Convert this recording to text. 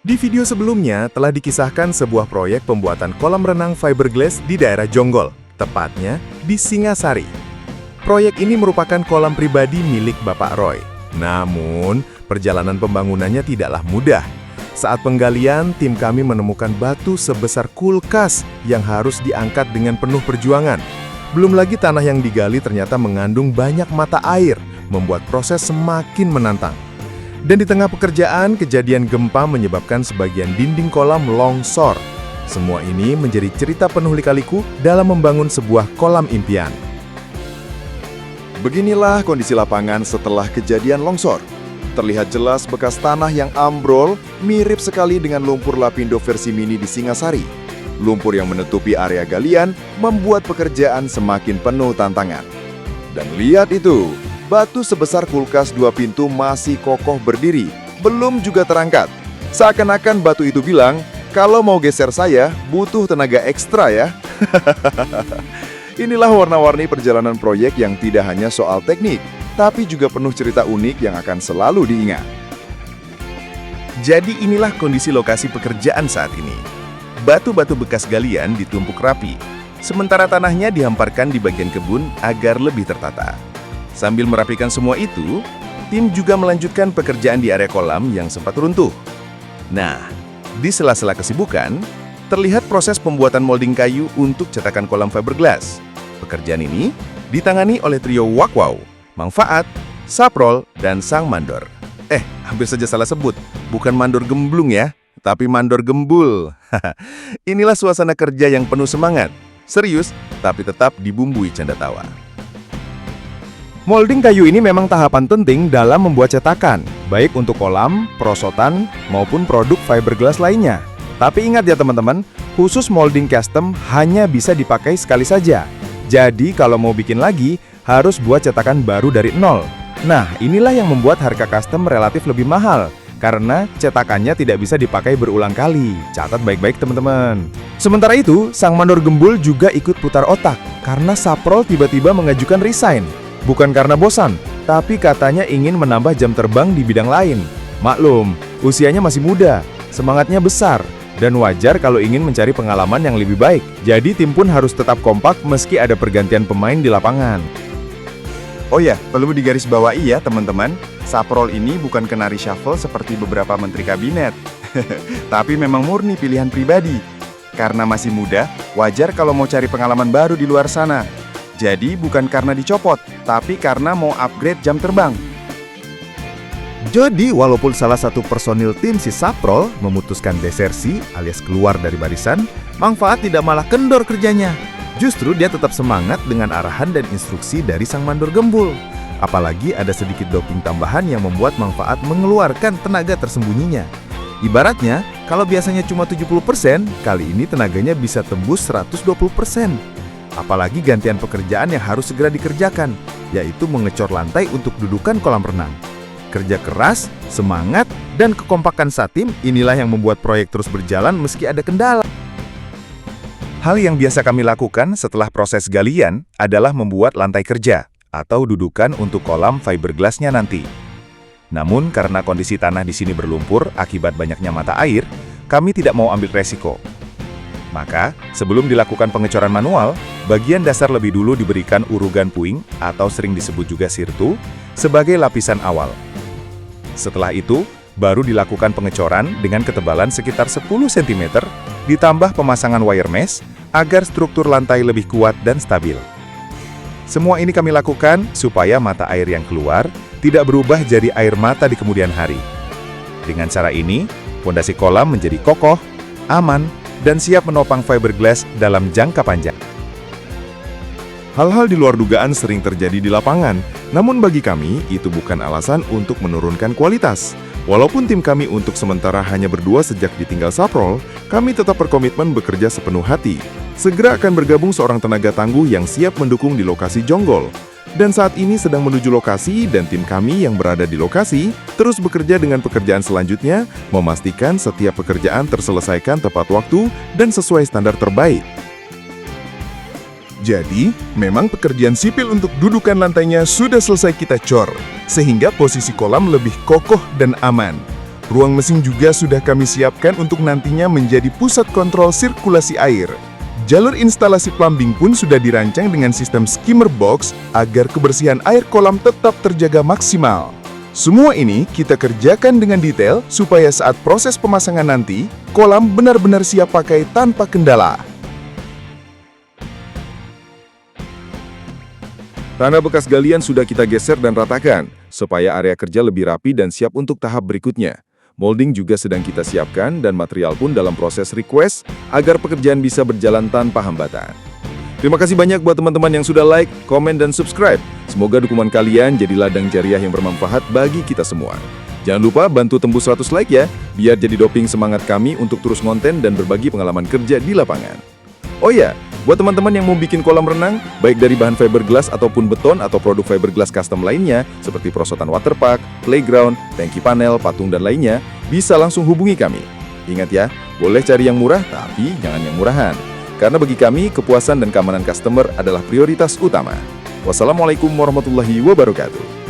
Di video sebelumnya telah dikisahkan sebuah proyek pembuatan kolam renang fiberglass di daerah Jonggol, tepatnya di Singasari. Proyek ini merupakan kolam pribadi milik Bapak Roy. Namun, perjalanan pembangunannya tidaklah mudah. Saat penggalian, tim kami menemukan batu sebesar kulkas yang harus diangkat dengan penuh perjuangan. Belum lagi tanah yang digali ternyata mengandung banyak mata air, membuat proses semakin menantang. Dan di tengah pekerjaan, kejadian gempa menyebabkan sebagian dinding kolam longsor. Semua ini menjadi cerita penuh lika-liku dalam membangun sebuah kolam impian. Beginilah kondisi lapangan setelah kejadian longsor. Terlihat jelas bekas tanah yang ambrol, mirip sekali dengan lumpur lapindo versi mini di Singasari. Lumpur yang menutupi area galian membuat pekerjaan semakin penuh tantangan. Dan lihat itu! Batu sebesar kulkas 2 pintu masih kokoh berdiri, belum juga terangkat. Seakan-akan batu itu bilang, kalau mau geser saya, butuh tenaga ekstra ya. Inilah warna-warni perjalanan proyek yang tidak hanya soal teknik, tapi juga penuh cerita unik yang akan selalu diingat. Jadi inilah kondisi lokasi pekerjaan saat ini. Batu-batu bekas galian ditumpuk rapi, sementara tanahnya dihamparkan di bagian kebun agar lebih tertata. Sambil merapikan semua itu, tim juga melanjutkan pekerjaan di area kolam yang sempat runtuh. Nah, di sela-sela kesibukan, terlihat proses pembuatan molding kayu untuk cetakan kolam fiberglass. Pekerjaan ini ditangani oleh trio Wakwau, Manfaat, Saprol, dan Sang Mandor. Hampir saja salah sebut, bukan mandor gemblung ya, tapi mandor gembul. Inilah suasana kerja yang penuh semangat, serius, tapi tetap dibumbui canda tawa. Molding kayu ini memang tahapan penting dalam membuat cetakan, baik untuk kolam, perosotan, maupun produk fiberglass lainnya. Tapi ingat ya teman-teman, khusus molding custom hanya bisa dipakai sekali saja. Jadi kalau mau bikin lagi, harus buat cetakan baru dari nol. Nah, inilah yang membuat harga custom relatif lebih mahal, karena cetakannya tidak bisa dipakai berulang kali. Catat baik-baik teman-teman. Sementara itu, Sang Mandor Gembul juga ikut putar otak, karena Saprol tiba-tiba mengajukan resign. Bukan karena bosan, tapi katanya ingin menambah jam terbang di bidang lain. Maklum, usianya masih muda, semangatnya besar, dan wajar kalau ingin mencari pengalaman yang lebih baik. Jadi tim pun harus tetap kompak meski ada pergantian pemain di lapangan. Oh ya, perlu digarisbawahi ya teman-teman, Saprol ini bukan kena reshuffle seperti beberapa menteri kabinet. Tapi memang murni pilihan pribadi. Karena masih muda, wajar kalau mau cari pengalaman baru di luar sana. Jadi bukan karena dicopot, tapi karena mau upgrade jam terbang. Jadi walaupun salah satu personil tim si Saprol memutuskan desersi alias keluar dari barisan, Manfaat tidak malah kendor kerjanya. Justru dia tetap semangat dengan arahan dan instruksi dari Sang Mandor Gembul. Apalagi ada sedikit doping tambahan yang membuat Manfaat mengeluarkan tenaga tersembunyinya. Ibaratnya, kalau biasanya cuma 70%, kali ini tenaganya bisa tembus 120%. Apalagi gantian pekerjaan yang harus segera dikerjakan, yaitu mengecor lantai untuk dudukan kolam renang. Kerja keras, semangat, dan kekompakan satim inilah yang membuat proyek terus berjalan meski ada kendala. Hal yang biasa kami lakukan setelah proses galian adalah membuat lantai kerja atau dudukan untuk kolam fiberglassnya nanti. Namun karena kondisi tanah di sini berlumpur akibat banyaknya mata air, kami tidak mau ambil resiko. Maka, sebelum dilakukan pengecoran manual, bagian dasar lebih dulu diberikan urugan puing atau sering disebut juga sirtu sebagai lapisan awal. Setelah itu, baru dilakukan pengecoran dengan ketebalan sekitar 10 cm ditambah pemasangan wire mesh agar struktur lantai lebih kuat dan stabil. Semua ini kami lakukan supaya mata air yang keluar tidak berubah jadi air mata di kemudian hari. Dengan cara ini, fondasi kolam menjadi kokoh, aman, dan siap menopang fiberglass dalam jangka panjang. Hal-hal di luar dugaan sering terjadi di lapangan, namun bagi kami itu bukan alasan untuk menurunkan kualitas. Walaupun tim kami untuk sementara hanya berdua sejak ditinggal Saprol, kami tetap berkomitmen bekerja sepenuh hati. Segera akan bergabung seorang tenaga tangguh yang siap mendukung di lokasi Jonggol. Dan saat ini sedang menuju lokasi dan tim kami yang berada di lokasi terus bekerja dengan pekerjaan selanjutnya, memastikan setiap pekerjaan terselesaikan tepat waktu dan sesuai standar terbaik. Jadi, memang pekerjaan sipil untuk dudukan lantainya sudah selesai kita cor, sehingga posisi kolam lebih kokoh dan aman. Ruang mesin juga sudah kami siapkan untuk nantinya menjadi pusat kontrol sirkulasi air. Jalur instalasi plumbing pun sudah dirancang dengan sistem skimmer box agar kebersihan air kolam tetap terjaga maksimal. Semua ini kita kerjakan dengan detail supaya saat proses pemasangan nanti, kolam benar-benar siap pakai tanpa kendala. Tanah bekas galian sudah kita geser dan ratakan, supaya area kerja lebih rapi dan siap untuk tahap berikutnya. Molding juga sedang kita siapkan dan material pun dalam proses request agar pekerjaan bisa berjalan tanpa hambatan. Terima kasih banyak buat teman-teman yang sudah like, komen, dan subscribe. Semoga dukungan kalian jadi ladang jariah yang bermanfaat bagi kita semua. Jangan lupa bantu tembus 100 like ya, biar jadi doping semangat kami untuk terus konten dan berbagi pengalaman kerja di lapangan. Oh ya, buat teman-teman yang mau bikin kolam renang, baik dari bahan fiberglass ataupun beton atau produk fiberglass custom lainnya, seperti perosotan waterpark, playground, tangki panel, patung, dan lainnya, bisa langsung hubungi kami. Ingat ya, boleh cari yang murah, tapi jangan yang murahan. Karena bagi kami, kepuasan dan keamanan customer adalah prioritas utama. Wassalamualaikum warahmatullahi wabarakatuh.